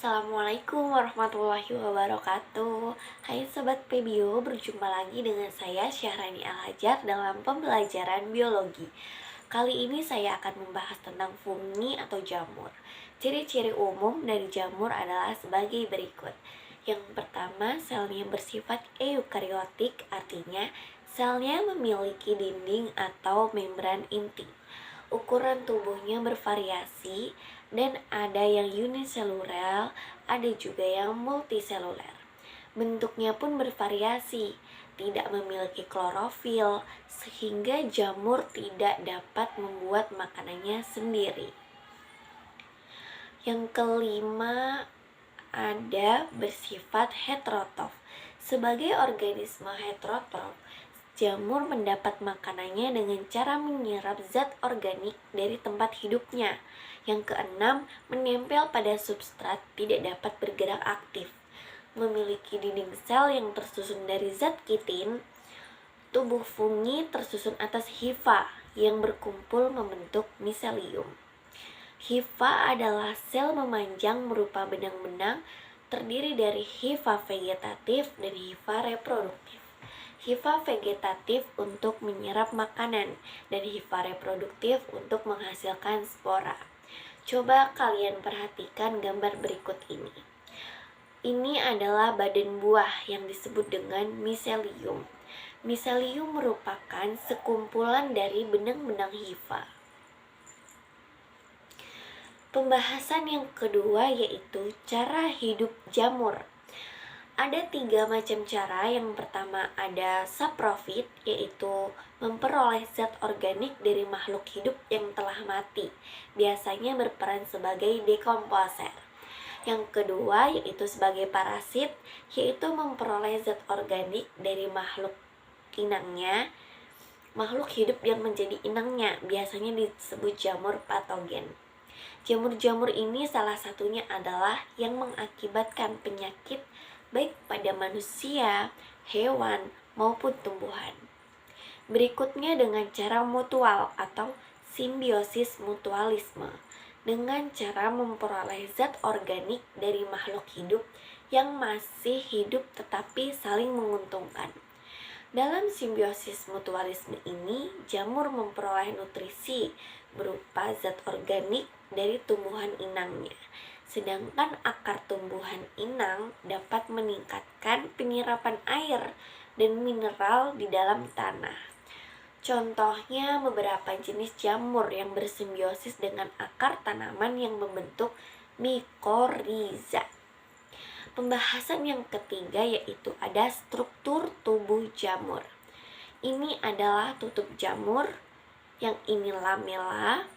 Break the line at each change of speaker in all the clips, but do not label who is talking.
Assalamualaikum warahmatullahi wabarakatuh. Hai Sobat Pebio, berjumpa lagi dengan saya Syahrani Al-Hajar dalam pembelajaran biologi. Kali ini saya akan membahas tentang fungi atau jamur. Ciri-ciri umum dari jamur adalah sebagai berikut. Yang pertama, selnya bersifat eukariotik, artinya selnya memiliki dinding atau membran inti. Ukuran tubuhnya bervariasi dan ada yang uniseluler, ada juga yang multiseluler. Bentuknya pun bervariasi, tidak memiliki klorofil, sehingga jamur tidak dapat membuat makanannya sendiri. Yang kelima, ada bersifat heterotrof. Sebagai organisme heterotrof, jamur mendapat makanannya dengan cara menyerap zat organik dari tempat hidupnya. Yang keenam, menempel pada substrat, tidak dapat bergerak aktif. Memiliki dinding sel yang tersusun dari zat kitin. Tubuh fungi tersusun atas hifa yang berkumpul membentuk miselium. Hifa adalah sel memanjang berupa benang-benang, terdiri dari hifa vegetatif dan hifa reproduktif. Hifa vegetatif untuk menyerap makanan dan hifa reproduktif untuk menghasilkan spora. Coba kalian perhatikan gambar berikut ini. Ini adalah badan buah yang disebut dengan miselium. Miselium merupakan sekumpulan dari benang-benang hifa. Pembahasan yang kedua yaitu cara hidup jamur. Ada 3 macam cara. Yang pertama ada saprofit, yaitu memperoleh zat organik dari makhluk hidup yang telah mati, biasanya berperan sebagai dekomposer. Yang kedua yaitu sebagai parasit, yaitu memperoleh zat organik dari makhluk inangnya, makhluk hidup yang menjadi inangnya, biasanya disebut jamur patogen. Jamur-jamur ini salah satunya adalah yang mengakibatkan penyakit baik pada manusia, hewan, maupun tumbuhan. Berikutnya dengan cara mutual atau simbiosis mutualisme, dengan cara memperoleh zat organik dari makhluk hidup yang masih hidup tetapi saling menguntungkan. Dalam simbiosis mutualisme ini, jamur memperoleh nutrisi berupa zat organik dari tumbuhan inangnya. Sedangkan akar tumbuhan inang dapat meningkatkan penyerapan air dan mineral di dalam tanah. Contohnya beberapa jenis jamur yang bersimbiosis dengan akar tanaman yang membentuk mikoriza. Pembahasan yang ketiga yaitu ada struktur tubuh jamur. Ini adalah tutup jamur, yang ini lamela.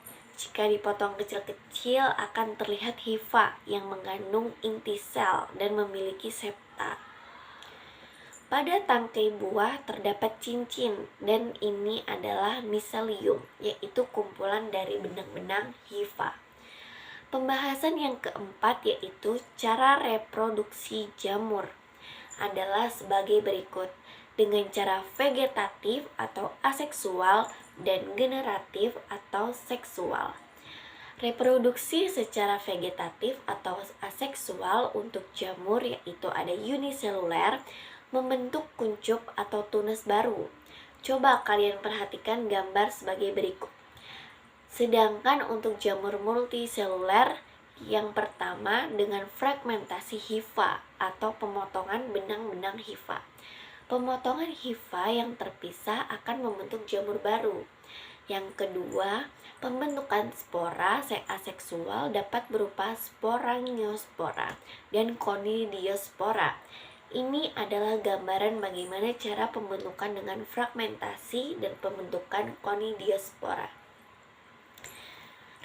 Jika dipotong kecil-kecil akan terlihat hifa yang mengandung inti sel dan memiliki septa. Pada tangkai buah terdapat cincin dan ini adalah miselium, yaitu kumpulan dari benang-benang hifa. Pembahasan yang keempat yaitu cara reproduksi jamur adalah sebagai berikut. Dengan cara vegetatif atau aseksual dan generatif atau seksual. Reproduksi secara vegetatif atau aseksual untuk jamur yaitu ada uniseluler, membentuk kuncup atau tunas baru. Coba kalian perhatikan gambar sebagai berikut. Sedangkan untuk jamur multiseluler, yang pertama dengan fragmentasi hifa atau pemotongan benang-benang hifa. Pemotongan hifa yang terpisah akan membentuk jamur baru. Yang kedua, pembentukan spora aseksual dapat berupa sporangiospora dan conidiospora. Ini adalah gambaran bagaimana cara pembentukan dengan fragmentasi dan pembentukan conidiospora.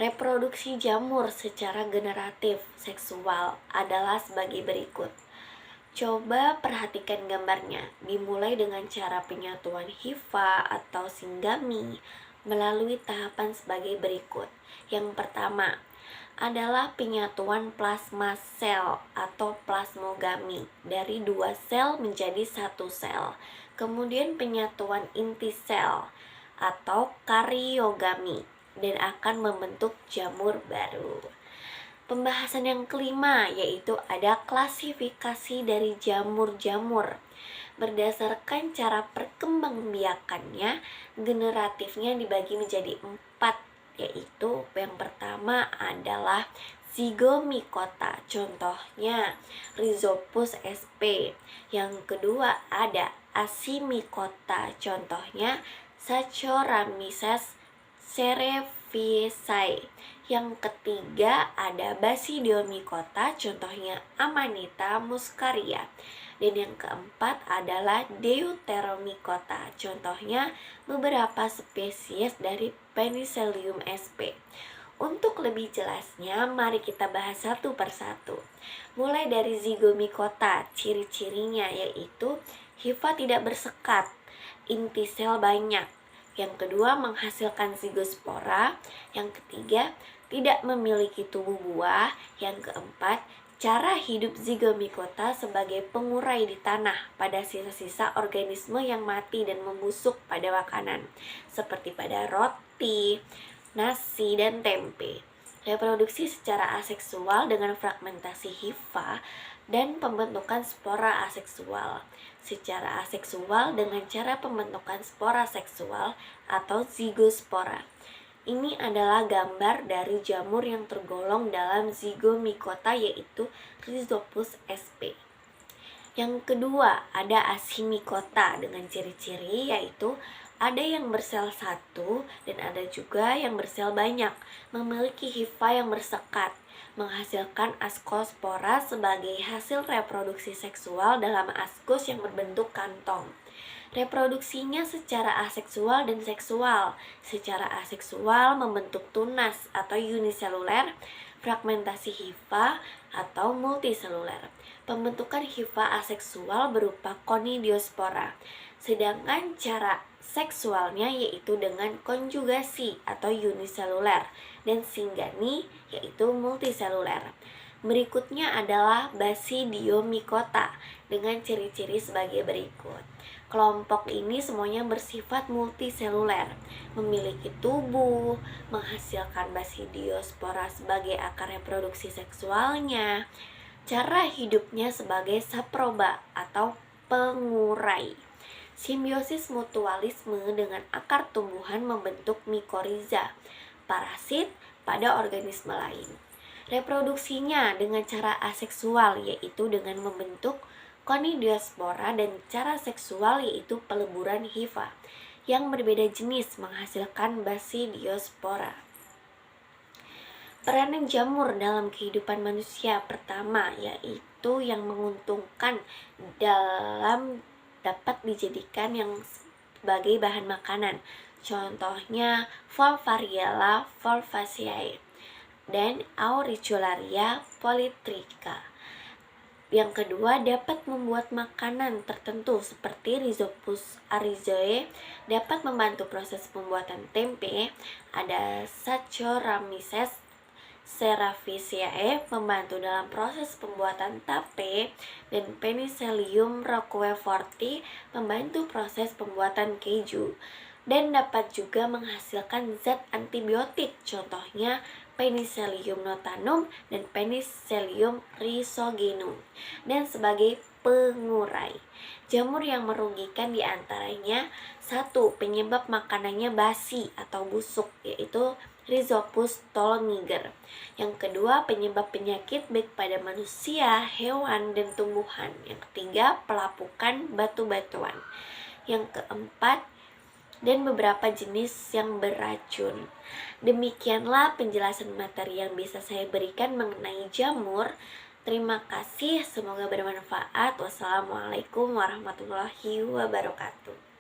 Reproduksi jamur secara generatif seksual adalah sebagai berikut. Coba perhatikan gambarnya, dimulai dengan cara penyatuan hifa atau singgami melalui tahapan sebagai berikut. Yang pertama adalah penyatuan plasma sel atau plasmogami dari 2 sel menjadi 1 sel. Kemudian penyatuan inti sel atau kariogami dan akan membentuk jamur baru. Pembahasan yang kelima yaitu ada klasifikasi dari jamur-jamur. Berdasarkan cara perkembangbiakannya, generatifnya dibagi menjadi 4, yaitu yang pertama adalah Zygomicota, contohnya Rhizopus sp. Yang kedua ada Asimicota, contohnya Saccharomyces cerevisiae. Yang ketiga ada Basidiomycota, contohnya Amanita muscaria. Dan yang keempat adalah Deuteromycota, contohnya beberapa spesies dari Penicillium sp. Untuk lebih jelasnya, mari kita bahas satu persatu. Mulai dari Zygomicota, ciri-cirinya yaitu hifa tidak bersekat, inti sel banyak. Yang kedua, menghasilkan zigospora. Yang ketiga, tidak memiliki tubuh buah. Yang keempat, cara hidup Zygomicota sebagai pengurai di tanah pada sisa-sisa organisme yang mati dan membusuk pada makanan, seperti pada roti, nasi, dan tempe. Reproduksi secara aseksual dengan fragmentasi hifa dan pembentukan spora aseksual. Secara aseksual dengan cara pembentukan spora seksual atau zigospora. Ini adalah gambar dari jamur yang tergolong dalam Zygomicota yaitu Rhizopus sp. Yang kedua ada Asimicota dengan ciri-ciri yaitu ada yang bersel satu dan ada juga yang bersel banyak, memiliki hifa yang bersekat, menghasilkan askospora sebagai hasil reproduksi seksual dalam askus yang berbentuk kantong. Reproduksinya secara aseksual dan seksual. Secara aseksual membentuk tunas atau uniseluler, fragmentasi hifa atau multiseluler. Pembentukan hifa aseksual berupa konidiospora. Sedangkan cara seksualnya yaitu dengan konjugasi atau uniseluler dan singgani yaitu multiseluler. Berikutnya adalah Basidiomycota dengan ciri-ciri sebagai berikut. Kelompok ini semuanya bersifat multiseluler, memiliki tubuh, menghasilkan basidiospora sebagai akar reproduksi seksualnya, cara hidupnya sebagai saproba atau pengurai. Simbiosis mutualisme dengan akar tumbuhan membentuk mikoriza, parasit pada organisme lain. Reproduksinya dengan cara aseksual yaitu dengan membentuk konidiospora dan cara seksual yaitu peleburan hifa yang berbeda jenis menghasilkan basidiospora. Peranan jamur dalam kehidupan manusia pertama yaitu yang menguntungkan dalam dapat dijadikan yang sebagai bahan makanan. Contohnya Volvariella volvaceae dan Auricularia polytricha. Yang kedua, dapat membuat makanan tertentu seperti Rhizopus arizoe, dapat membantu proses pembuatan tempe. Ada Saccharomyces cerevisiae membantu dalam proses pembuatan tape, dan Penicillium roqueforti membantu proses pembuatan keju. Dan dapat juga menghasilkan zat antibiotik, contohnya Penicillium notanum dan Penicillium rhizogenum, dan sebagai pengurai. Jamur yang merugikan diantaranya satu, penyebab makanannya basi atau busuk yaitu Rhizopus tholomiger. Yang kedua, penyebab penyakit baik pada manusia, hewan, dan tumbuhan. Yang ketiga, pelapukan batu-batuan. Yang keempat, dan beberapa jenis yang beracun. Demikianlah penjelasan materi yang bisa saya berikan mengenai jamur. Terima kasih, semoga bermanfaat. Wassalamualaikum warahmatullahi wabarakatuh.